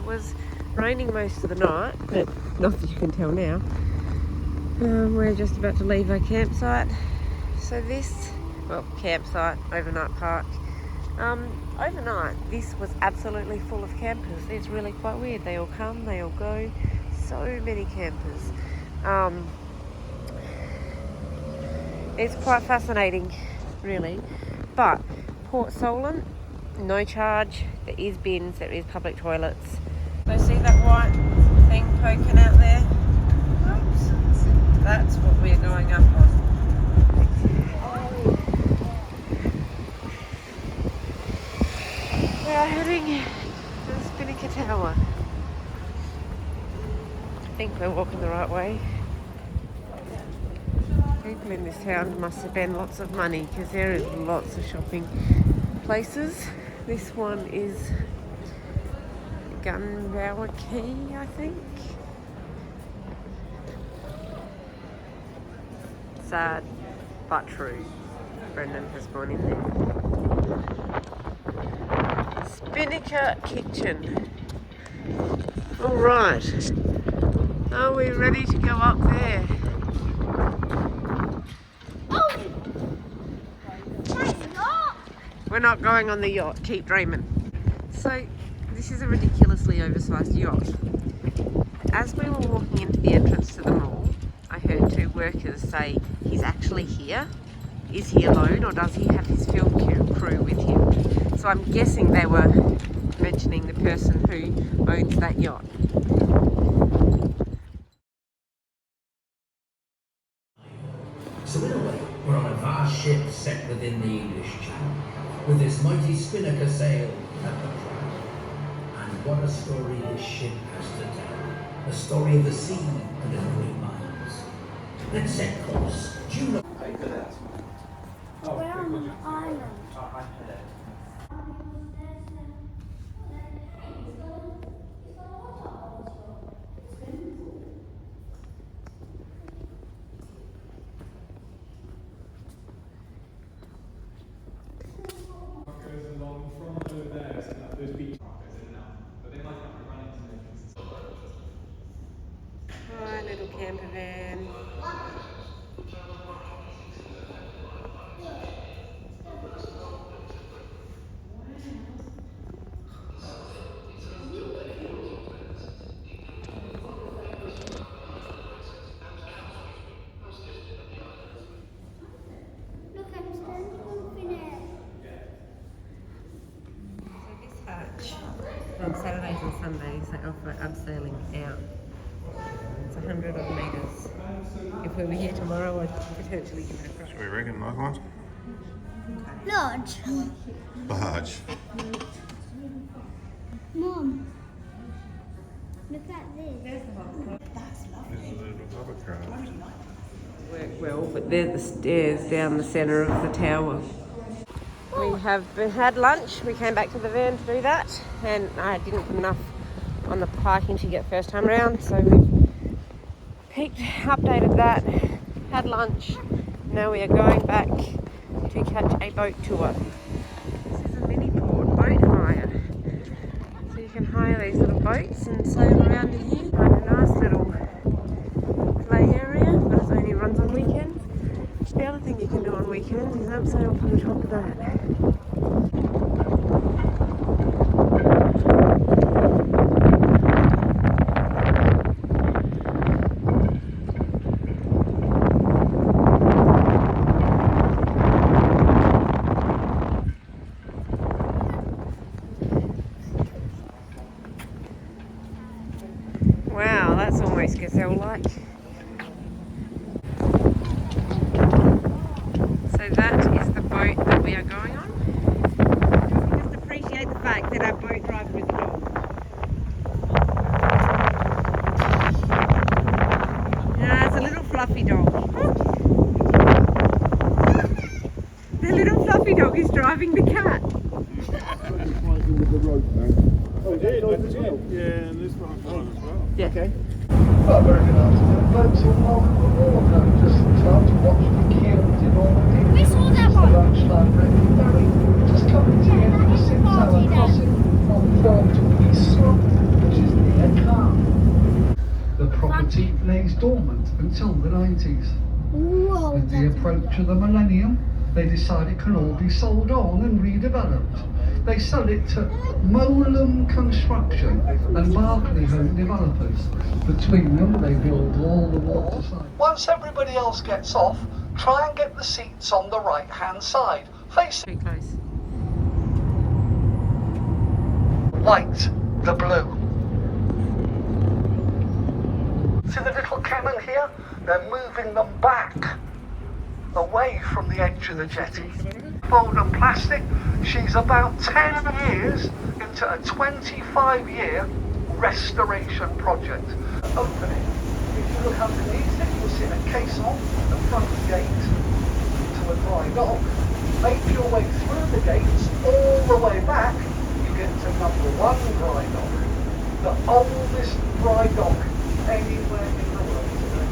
It was raining most of the night, but not that you can tell now. We're just about to leave our campsite. So this, well, campsite, overnight park. Overnight, this was absolutely full of campers. It's really quite weird. They all come, they all go. So many campers. It's quite fascinating, really. But Port Solent, no charge. There is bins, there is public toilets. So see that white thing poking out there? Oops. That's what we're going up on. We are heading to the Spinnaker Tower. I think we're walking the right way. People in this town must spend lots of money because there is lots of shopping places. This one is Gunbower Quay, I think. Sad, but true. Brendan has gone in there. Spinnaker Kitchen. Alright. Are we ready to go up there? We're not going on the yacht, keep dreaming. So, this is a ridiculously oversized yacht. As we were walking into the entrance to the mall, I heard two workers say, he's actually here. Is he alone or does he have his film crew with him? So I'm guessing they were mentioning the person who owns that yacht. So in a way, we're on a vast ship set within the English Channel, with this mighty spinnaker sail at the prow. And what a story this ship has to tell. A story of the sea and of great minds. Let's set course. Juno. We're on an island. Hi, little camper van. Look, I'm standing on thin air. So this hatch, on Saturdays and Sundays, they offer abseiling out. It's 100 odd metres. If we were here tomorrow, I'd potentially give it a try. What do you reckon, likewise? Lodge. Barge. Mom. Look at this. This is a little hovercraft. Work well, but they're the stairs down the centre of the tower. We have had lunch. We came back to the van to do that, and I didn't put enough on the parking ticket first time round, so we've updated that, had lunch. Now we are going back to catch a boat tour. This is a mini port boat hire. So you can hire these little boats and sail around in here. Have a nice little play area, but it only runs on weekends. The other thing you can do on weekends is abseil from the top of that. Wow, that's almost gazelle-like. So that is the boat that we are going on. Just appreciate the fact that our boat driver is a dog. It's a little fluffy dog. The little fluffy dog is driving the cat. Oh, did? Yeah, and this one's fine as well. Yeah. Okay. Well, very good afternoon, folks, and welcome aboard. Now, just in time to watch the Kieran in Normandy. We saw that one. Lunchtime ready ferry, just coming to the end of the 6-hour crossing from Thorn to East Slough, which lays dormant until the 90s. Whoa, With the approach of the millennium, they decide it can all be sold on and redeveloped. They sell it to Molum Construction and Barclay Home Developers. Between them, they build all the waterside. Once everybody else gets off, try and get the seats on the right-hand side, facing Too close. white, the blue. See the little cannon here? They're moving them back, away from the edge of the jetty. Fold and plastic, she's about 10 years into a 25-year restoration project. Open it. If you look underneath it, you'll see a caisson, the front gate to a dry dock. Make your way through the gates, all the way back, you get to number 1 dry dock. The oldest dry dock anywhere in the world today.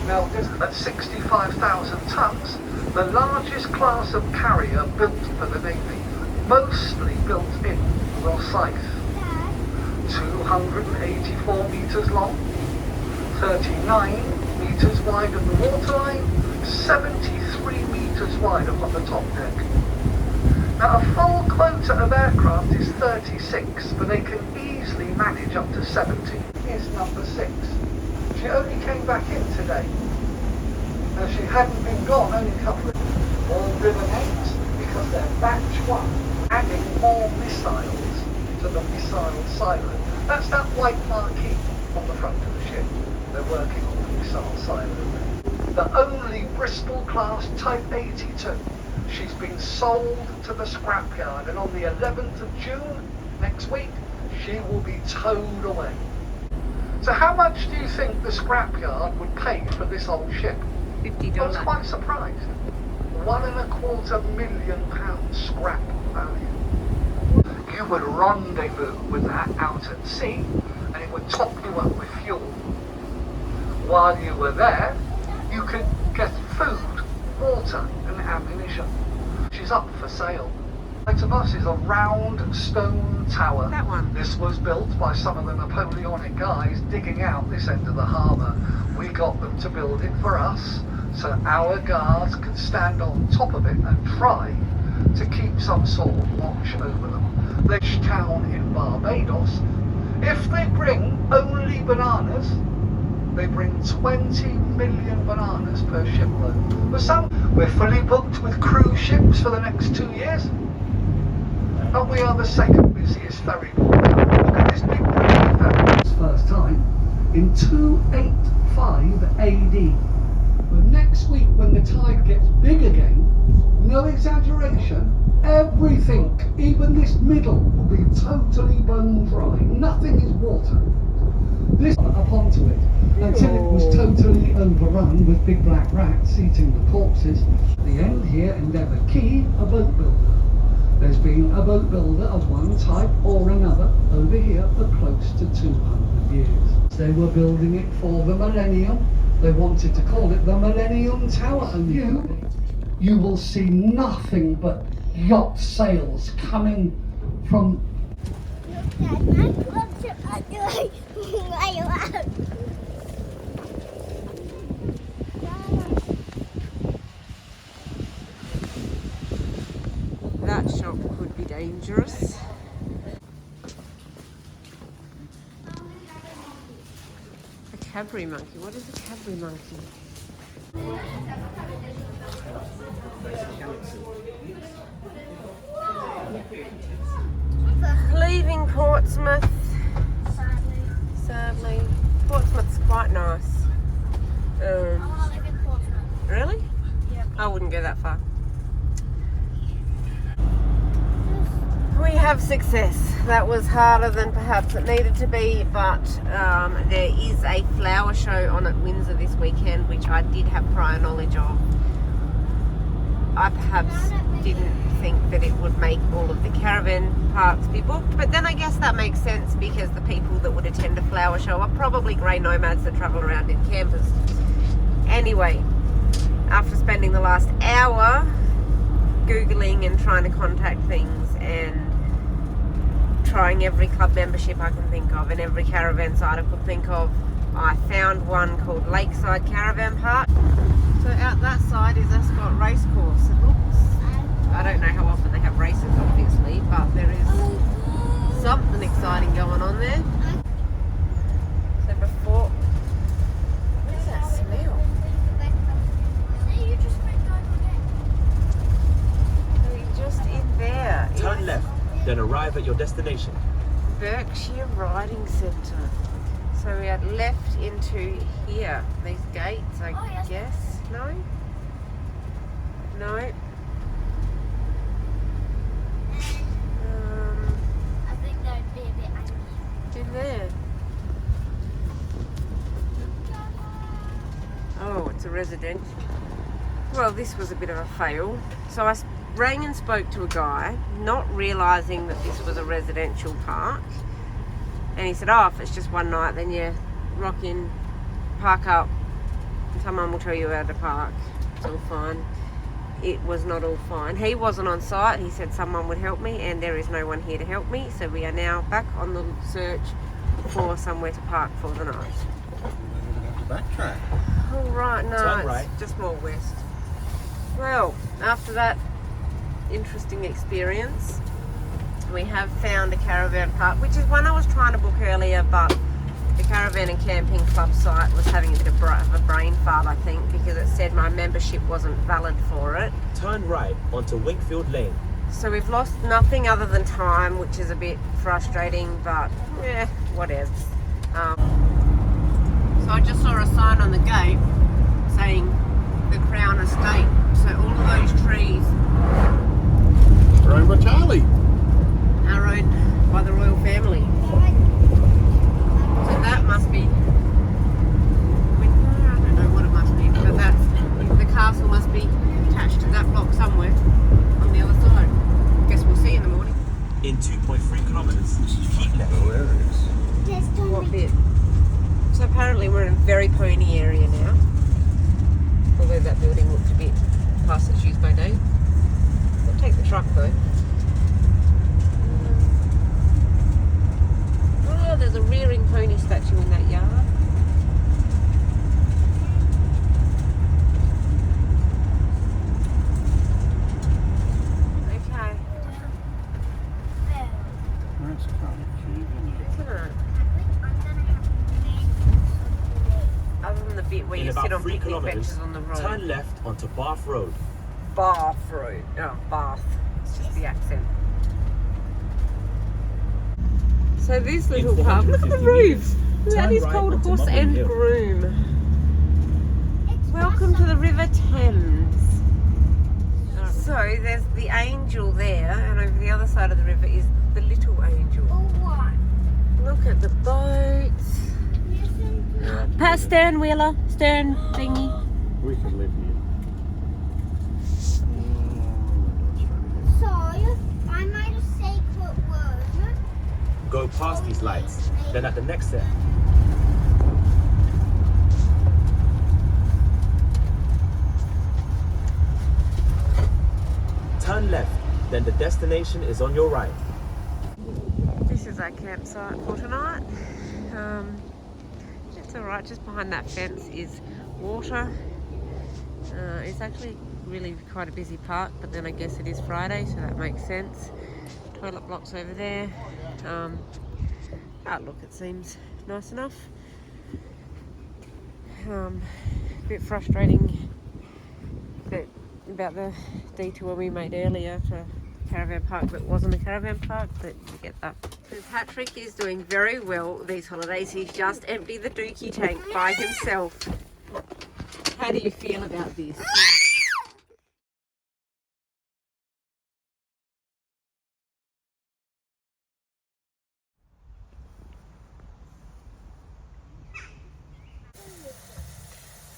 Now, this at 65,000 tons, the largest class of carrier built for the Navy, mostly built in Rosyth. 284 metres long, 39 metres wide of the waterline, 73 metres wide upon the top deck. Now, a full quota of aircraft is 36, but they can easily manage up to 70. Here's number 6. She only came back in today. Now, she hadn't been gone only a couple of all ribbon ends because they're batch 1, adding more missiles to the missile silo. That's that white marquee on the front of the ship. They're working on the missile silo. The only Bristol class Type 82. She's been sold to the scrapyard, and on the 11th of June, next week, she will be towed away. So how much do you think the scrapyard would pay for this old ship? $50. I was quite surprised. £1.25 million scrap value. You would rendezvous with that out at sea, and it would top you up with fuel. While you were there, you could get food, water and ammunition. She's up for sale. Right of us is a round stone tower. That one. This was built by some of the Napoleonic guys digging out this end of the harbour. We got them to build it for us, so our guards can stand on top of it and try to keep some sort of watch over them. This town in Barbados, if they bring only bananas, they bring 20 million bananas per shipload. We're fully booked with cruise ships for the next 2 years. And we are the second busiest ferry port. Look at this big ferry. First time in 285 AD. But next week, when the tide gets big again, no exaggeration, everything, even this middle, will be totally bone dry. Nothing is water. This up onto it until it was totally overrun with big black rats eating the corpses. At the end here, Endeavour Quay, a boat builder. There's been a boat builder of one type or another over here for close to 200 years. They were building it for the millennium. They wanted to call it the Millennium Tower, and you will see nothing but yacht sails coming from. That shop could be dangerous. A Cadbury monkey. What is a Cadbury monkey? Leaving Portsmouth. Sadly. Portsmouth's quite nice. Really? Yep. I wouldn't go that far. We have success. That was harder than perhaps it needed to be, but there is a flower show on at Windsor this weekend, which I did have prior knowledge of. I perhaps didn't think that it would make all of the caravan parks be booked, but then I guess that makes sense because the people that would attend a flower show are probably grey nomads that travel around in campers. Anyway, after spending the last hour Googling and trying to contact things and trying every club membership I can think of and every caravan site I could think of. I found one called Lakeside Caravan Park. So out that side is Ascot Racecourse. It looks, I don't know how often they have races obviously, but there is something exciting going on there. So before, what's that smell? So you're just in there. Turn left, then arrive at your destination. Berkshire Riding Centre. So we had left into here. These gates, I guess. No? No. I think that'd be a bit angry. In there. Oh, it's a residential. Well, this was a bit of a fail. So I rang and spoke to a guy, not realising that this was a residential park. And he said, oh, if it's just one night, then you rock in, park up, and someone will tell you how to park. It's all fine. It was not all fine. He wasn't on site. He said someone would help me, and there is no one here to help me. So we are now back on the search for somewhere to park for the night. We're going to have to backtrack. All right, no, Turn it's right. just more west. Well, after that interesting experience, we have found a caravan park, which is one I was trying to book earlier, but the Caravan and Camping Club site was having a bit of a brain fart, I think, because it said my membership wasn't valid for it. Turn right onto Winkfield Lane. So we've lost nothing other than time, which is a bit frustrating, but yeah, whatever. So I just saw a sign on the gate saying the Crown Estate. So all of those trees We're over Charlie. are owned by the royal family. So that must be, I don't know what it must be, but the castle must be attached to that block somewhere on the other side. Guess we'll see in the morning. In 2.3 kilometers, keep left. Oh, there it is. There's What bit? So apparently we're in a very pony area now. Although that building looks a bit past its use by date. We'll take the truck though. Oh, there's a rearing pony statue in that yard. Okay, That's kind of cute, isn't it? isn't it? Other than the bit where In you about sit on 3 picnic kilometers, benches on the road. turn left onto Bath Road. Bath Road. Oh, Bath. It's just the accent. So this little In pub, look at the 450 roof. meters, That turn is right called onto Horse Mullen and Hill. Groom. Welcome to the River Thames. So there's the angel there, and over the other side of the river is the little angel. Look at the boats. Pat, stern wheeler, stern thingy. We could live here. So, I made a secret word. Go past these lights, then at the next set. Turn left, then the destination is on your right. This is our campsite for tonight. It's alright, just behind that fence is water. It's actually really quite a busy park, but then I guess it is Friday, so that makes sense. Toilet blocks over there. Outlook, it seems nice enough. A bit frustrating about the detour we made earlier to caravan park that wasn't a caravan park, but you get that. So Patrick is doing very well these holidays. He's just emptied the dookie tank by himself. How do you feel about this?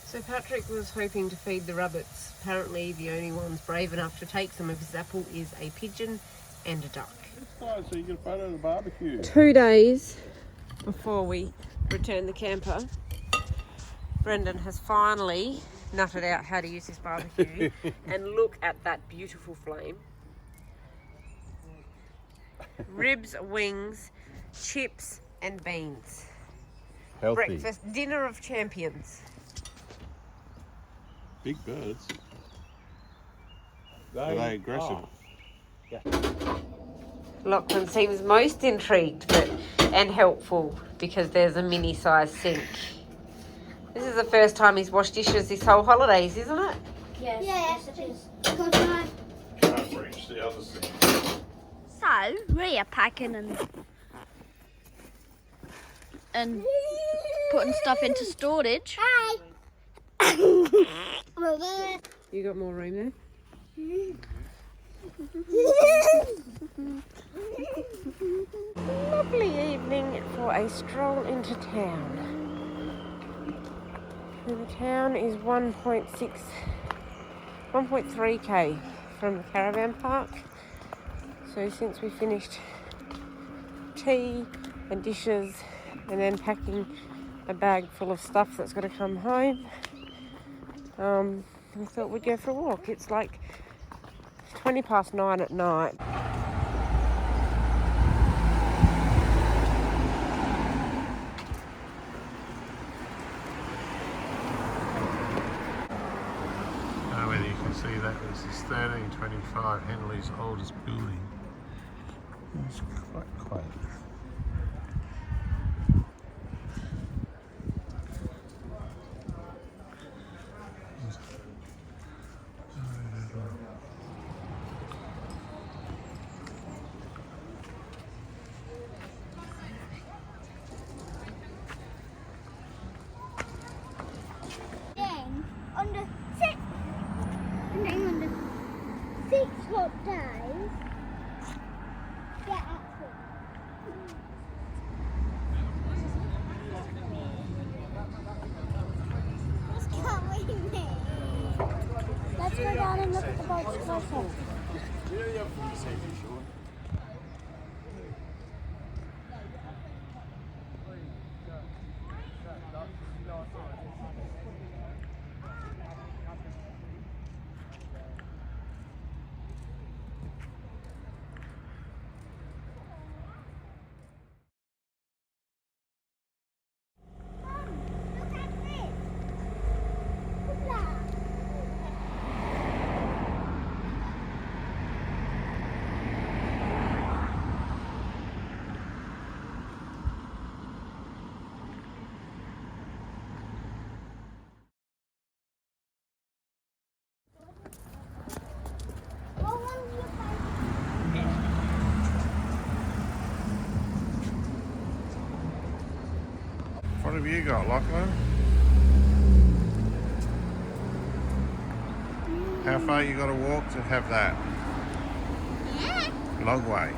So Patrick was hoping to feed the rabbits. Apparently the only ones brave enough to take some of his apple is a pigeon and a duck. Oh, so you get a photo of the barbecue. 2 days before we return the camper, Brendan has finally nutted out how to use this barbecue. And look at that beautiful flame. ribs, wings, chips and beans. Healthy. Breakfast, dinner of champions. Big birds. Are they aggressive? Lachlan seems most intrigued and helpful because there's a mini-sized sink. This is the first time he's washed dishes this whole holidays, isn't it? Yes. Yes, it is. Can't reach the other thing. So, we are packing and putting stuff into storage. Hi. You got more room there? Lovely evening for a stroll into town. And the town is 1.3k from the caravan park. So since we finished tea and dishes and then packing a bag full of stuff that's got to come home, we thought we'd go for a walk. It's like 9:20 at night. I don't know whether you can see that. This is 1325, Henley's oldest building. It's quite quaint. On the 6 hot days, get up to Let's go with me. Let's go down and look at the boats closer. What have you got, Lachlan? How far you got to walk to have that? Yeah. Long way.